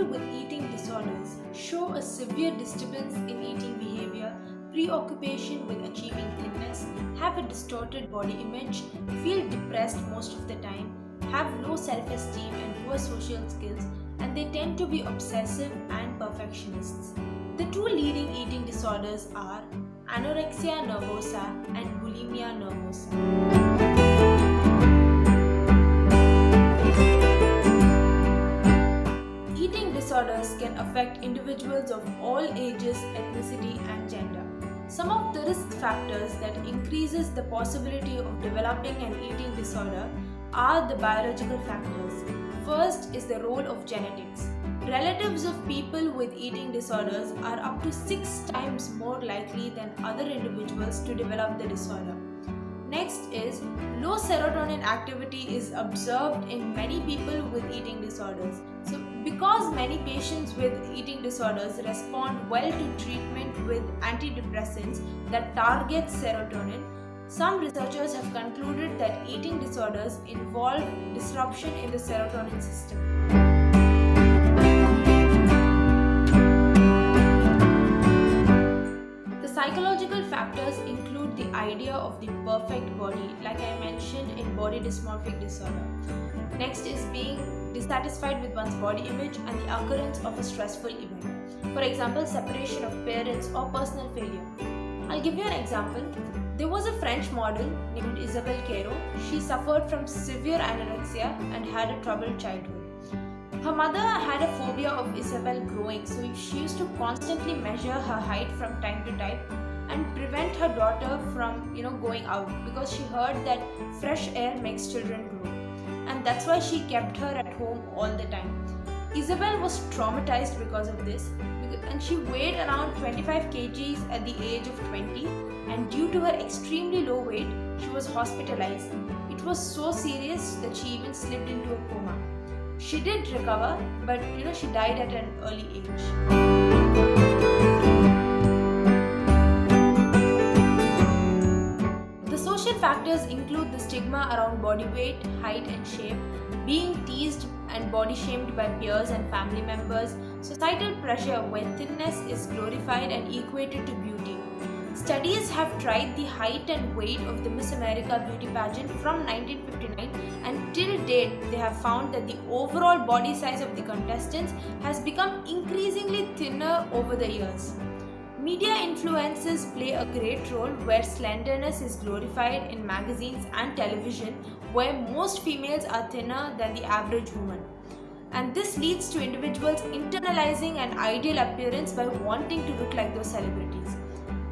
with eating disorders show a severe disturbance in eating behavior, preoccupation with achieving thinness, have a distorted body image, feel depressed most of the time, have low self esteem and poor social skills, and they tend to be obsessive and perfectionists. The two leading eating disorders are anorexia nervosa and bulimia nervosa. Eating disorders can affect individuals of all ages, ethnicity, and gender. Some of the risk factors that increases the possibility of developing an eating disorder are the biological factors. First is the role of genetics. Relatives of people with eating disorders are up to 6 times more likely than other individuals to develop the disorder. Next is low serotonin activity is observed in many people with eating disorders. So, because many patients with eating disorders respond well to treatment with antidepressants that target serotonin, some researchers have concluded that eating disorders involve disruption in the serotonin system. The psychological factors include the idea of the perfect body, like I mentioned in body dysmorphic disorder. Next is being dissatisfied with one's body image and the occurrence of a stressful event. For example, separation of parents or personal failure. I'll give you an example. There was a French model named Isabelle Quero. She suffered from severe anorexia and had a troubled childhood. Her mother had a phobia of Isabelle growing, so she used to constantly measure her height from time to time and prevent her daughter from going out, because she heard that fresh air makes children grow, and that's why she kept her at home all the time. Isabelle was traumatized because of this, and she weighed around 25 kgs at the age of 20, and due to her extremely low weight, she was hospitalized. It was so serious that she even slipped into a coma. She did recover, but she died at an early age. The social factors include the stigma around body weight, height and shape, being teased and body shamed by peers and family members, societal pressure where thinness is glorified and equated to beauty. Studies have tried the height and weight of the Miss America beauty pageant from 1959, and till date they have found that the overall body size of the contestants has become increasingly thinner over the years. Media influences play a great role, where slenderness is glorified in magazines and television, where most females are thinner than the average woman. And this leads to individuals internalizing an ideal appearance by wanting to look like those celebrities.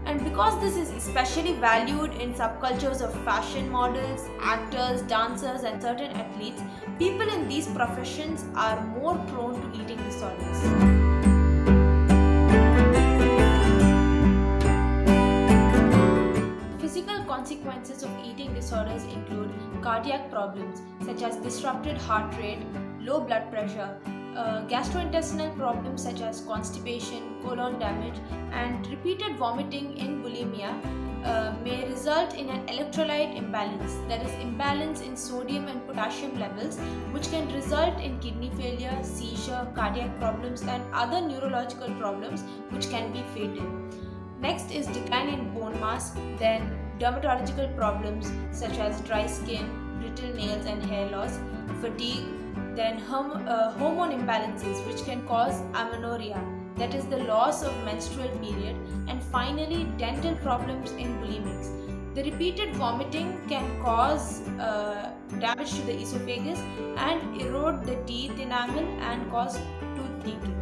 And because this is especially valued in subcultures of fashion models, actors, dancers, and certain athletes, people in these professions are more prone to eating disorders. Physical consequences of eating disorders include cardiac problems such as disrupted heart rate, low blood pressure, gastrointestinal problems such as constipation, colon damage, and repeated vomiting in bulimia may result in an electrolyte imbalance, that is, imbalance in sodium and potassium levels, which can result in kidney failure, seizure, cardiac problems, and other neurological problems which can be fatal. Next is decline in bone mass, then dermatological problems such as dry skin, brittle nails and hair loss, fatigue, then hormone imbalances which can cause amenorrhea, that is the loss of menstrual period, and finally dental problems in bulimics. The repeated vomiting can cause damage to the esophagus and erode the teeth enamel and cause tooth decay.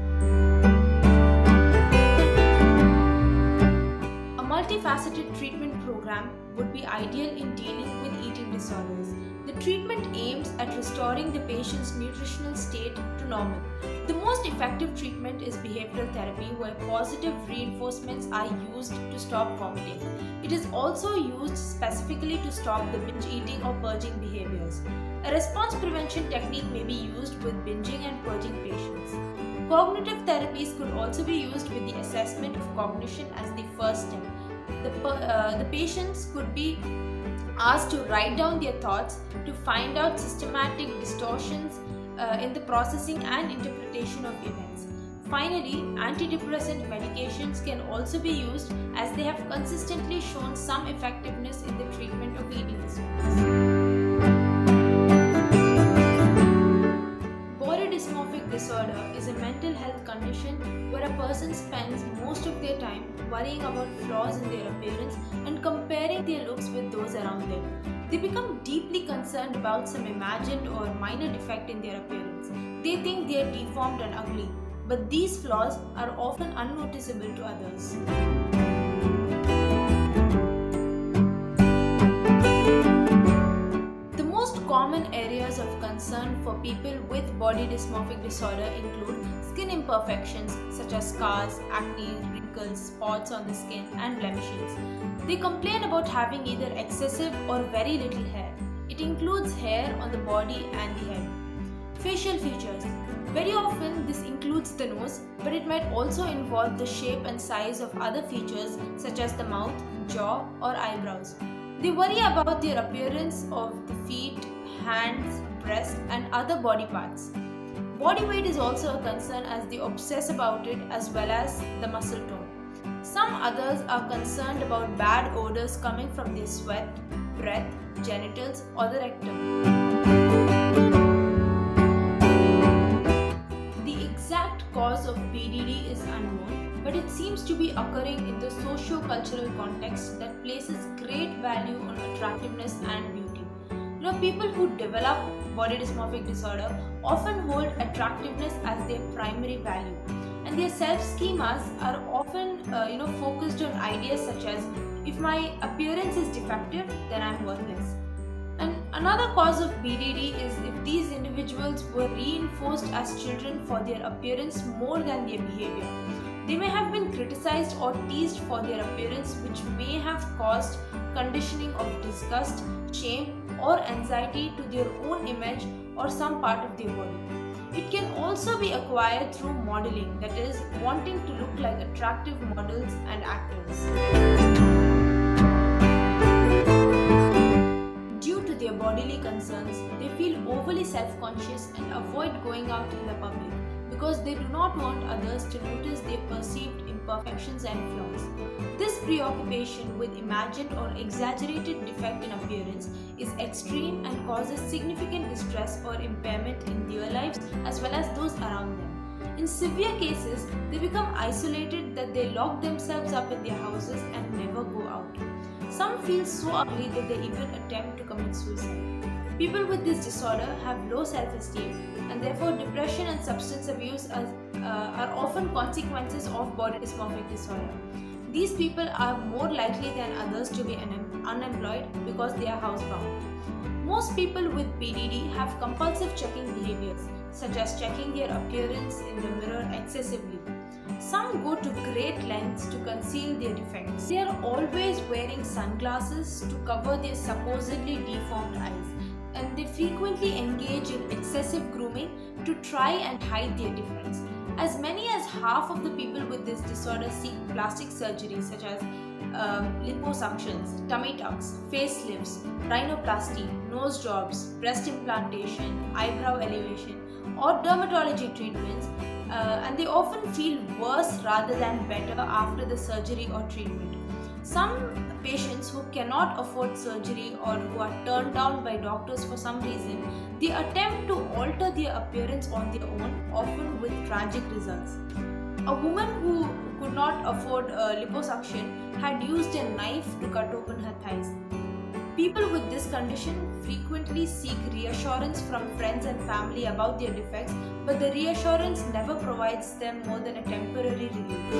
A multifaceted treatment program would be ideal in dealing with eating disorders. The treatment aims at restoring the patient's nutritional state to normal. The most effective treatment is behavioral therapy, where positive reinforcements are used to stop vomiting. It is also used specifically to stop the binge eating or purging behaviors. A response prevention technique may be used with binging and purging patients. Cognitive therapies could also be used with the assessment of cognition as the first step. The patients could be asked to write down their thoughts to find out systematic distortions in the processing and interpretation of events. Finally, antidepressant medications can also be used as they have consistently shown some effectiveness in the treatment of eating disorders. Body dysmorphic disorder is a mental health condition where a person spends most of their time worrying about flaws in their appearance and comparing their looks with those around them. They become deeply concerned about some imagined or minor defect in their appearance. They think they are deformed and ugly, but these flaws are often unnoticeable to others. The most common areas of concern for people with body dysmorphic disorder include skin imperfections such as scars, acne, wrinkles, spots on the skin, and blemishes. They complain about having either excessive or very little hair. It includes hair on the body and the head. Facial features. Very often this includes the nose, but it might also involve the shape and size of other features such as the mouth, jaw, or eyebrows. They worry about their appearance of the feet, hands, breast, and other body parts. Body weight is also a concern as they obsess about it as well as the muscle tone. Some others are concerned about bad odors coming from their sweat, breath, genitals, or the rectum. Cause of BDD is unknown, but it seems to be occurring in the socio-cultural context that places great value on attractiveness and beauty. People who develop body dysmorphic disorder often hold attractiveness as their primary value, and their self-schemas are often focused on ideas such as, if my appearance is defective, then I'm worthless. And another cause of BDD is if these individuals were reinforced as children for their appearance more than their behavior. They may have been criticized or teased for their appearance, which may have caused conditioning of disgust, shame, or anxiety to their own image or some part of their body. It can also be acquired through modeling, that is, wanting to look like attractive models and actors. Their bodily concerns, they feel overly self-conscious and avoid going out in the public because they do not want others to notice their perceived imperfections and flaws. This preoccupation with imagined or exaggerated defect in appearance is extreme and causes significant distress or impairment in their lives as well as those around them. In severe cases, they become isolated that they lock themselves up in their houses and never go out. Some feel so ugly that they even attempt to commit suicide. People with this disorder have low self-esteem, and therefore depression and substance abuse are often consequences of body dysmorphic disorder. These people are more likely than others to be unemployed because they are housebound. Most people with BDD have compulsive checking behaviors, such as checking their appearance in the mirror excessively. Some go to great lengths to conceal their defects. They are always wearing sunglasses to cover their supposedly deformed eyes, and they frequently engage in excessive grooming to try and hide their defects. As many as half of the people with this disorder seek plastic surgery such as liposuctions, tummy tucks, facelifts, rhinoplasty, nose jobs, breast implantation, eyebrow elevation, or dermatology treatments, and they often feel worse rather than better after the surgery or treatment. Some patients who cannot afford surgery or who are turned down by doctors for some reason, they attempt to alter their appearance on their own, often with tragic results. A woman who could not afford liposuction had used a knife to cut open her thighs. People with this condition frequently seek reassurance from friends and family about their defects, but the reassurance never provides them more than a temporary relief.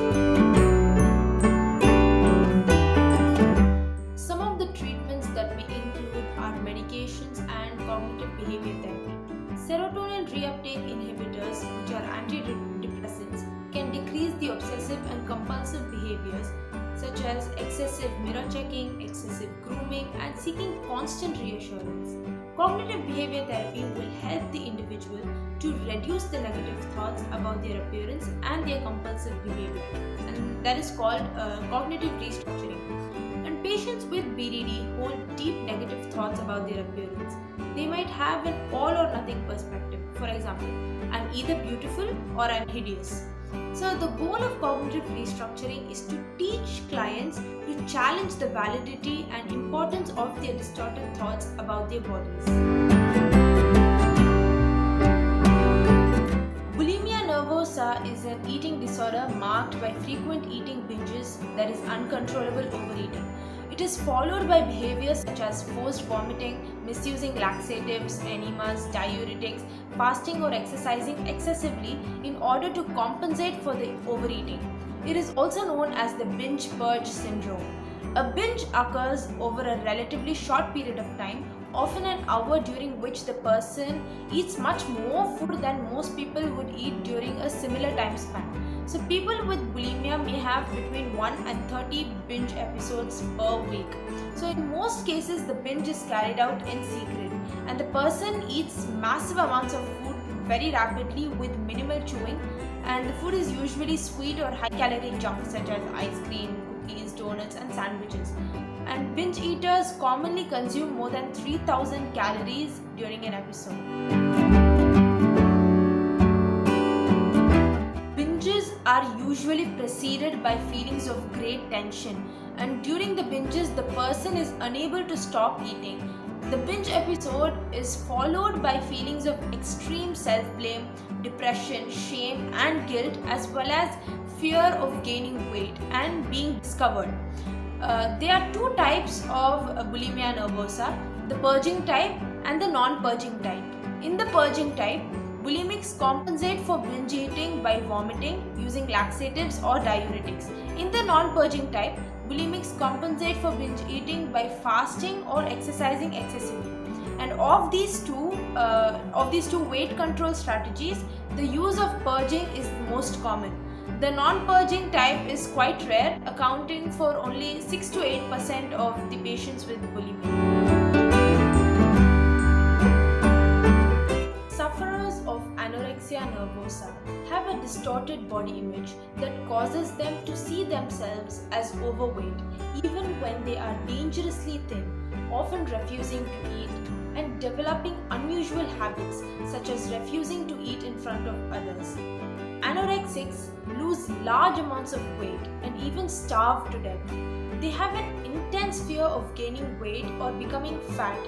Some of the treatments that we include are medications and cognitive behavior therapy. Serotonin reuptake inhibitors, which are antidepressants, can decrease the obsessive and compulsive behaviors such as excessive mirror checking, excessive grooming, and seeking constant reassurance. Cognitive behavior therapy will help the individual to reduce the negative thoughts about their appearance and their compulsive behavior, and that is called cognitive restructuring. And patients with BDD hold deep negative thoughts about their appearance. They might have an all or nothing perspective. For example, I'm either beautiful or I'm hideous. So the goal of cognitive restructuring is to teach clients to challenge the validity and importance of their distorted thoughts about their bodies. Bulimia nervosa is an eating disorder marked by frequent eating binges, that is uncontrollable overeating. It is followed by behaviors such as forced vomiting, misusing laxatives, enemas, diuretics, fasting or exercising excessively in order to compensate for the overeating. It is also known as the binge purge syndrome. A binge occurs over a relatively short period of time, often an hour, during which the person eats much more food than most people would eat during a similar time span. So people with bulimia may have between 1 and 30 binge episodes per week. So in most cases, the binge is carried out in secret and the person eats massive amounts of food very rapidly with minimal chewing, and the food is usually sweet or high calorie junk such as ice cream, cookies, donuts and sandwiches. And binge eaters commonly consume more than 3000 calories during an episode. Binges are usually preceded by feelings of great tension, and during the binges the person is unable to stop eating. The binge episode is followed by feelings of extreme self-blame, depression, shame and guilt, as well as fear of gaining weight and being discovered. There are two types of bulimia nervosa, the purging type and the non-purging type. In the purging type, bulimics compensate for binge eating by vomiting, using laxatives or diuretics. In the non-purging type, bulimics compensate for binge eating by fasting or exercising excessively. And of these two weight control strategies, the use of purging is the most common. The non-purging type is quite rare, accounting for only 6 to 8% of the patients with bulimia. Sufferers of anorexia nervosa have a distorted body image that causes them to see themselves as overweight, even when they are dangerously thin, often refusing to eat, and developing unusual habits such as refusing to eat in front of others. Anorexics lose large amounts of weight and even starve to death. They have an intense fear of gaining weight or becoming fat,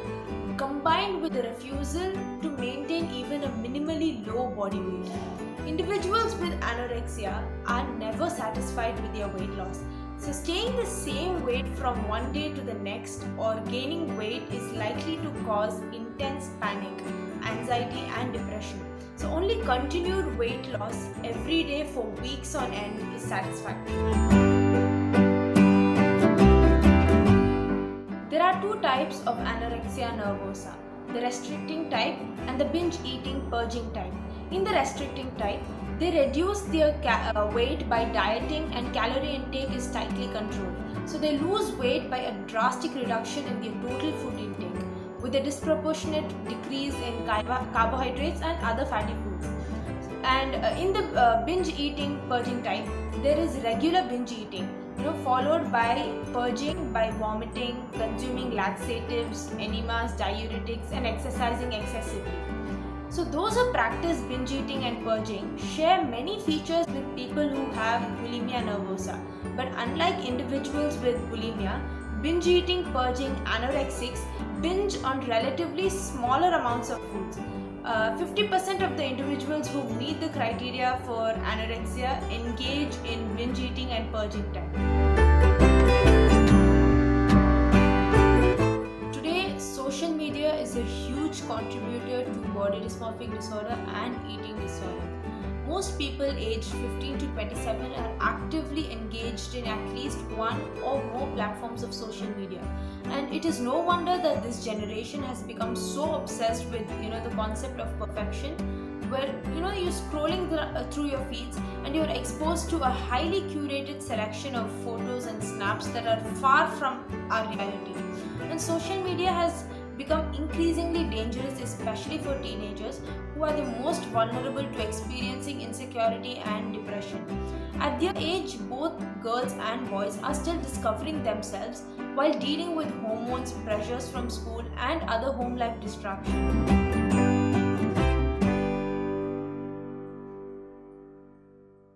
combined with the refusal to maintain even a minimally low body weight. Individuals with anorexia are never satisfied with their weight loss. So staying the same weight from one day to the next or gaining weight is likely to cause intense panic, anxiety and depression. So only continued weight loss every day for weeks on end is satisfactory. There are two types of anorexia nervosa, the restricting type and the binge eating purging type. In the restricting type, they reduce their weight by dieting and calorie intake is tightly controlled. So they lose weight by a drastic reduction in their total food intake, with a disproportionate decrease in carbohydrates and other fatty foods. And in the binge eating purging type, there is regular binge eating, followed by purging by vomiting, consuming laxatives, enemas, diuretics and exercising excessively. So those who practice binge eating and purging share many features with people who have bulimia nervosa. But unlike individuals with bulimia, binge eating purging anorexics binge on relatively smaller amounts of foods. 50% of the individuals who meet the criteria for anorexia engage in binge eating and purging type. Today, social media is a huge contributor to body dysmorphic disorder and eating disorder. Most people aged 15 to 27 are actively engaged in at least one or more platforms of social media. And it is no wonder that this generation has become so obsessed with the concept of perfection, where you're scrolling through your feeds and you're exposed to a highly curated selection of photos and snaps that are far from our reality. And social media has become increasingly dangerous, especially for teenagers who are the most vulnerable to experiencing insecurity and depression. At their age, both girls and boys are still discovering themselves while dealing with hormones, pressures from school and other home life distractions.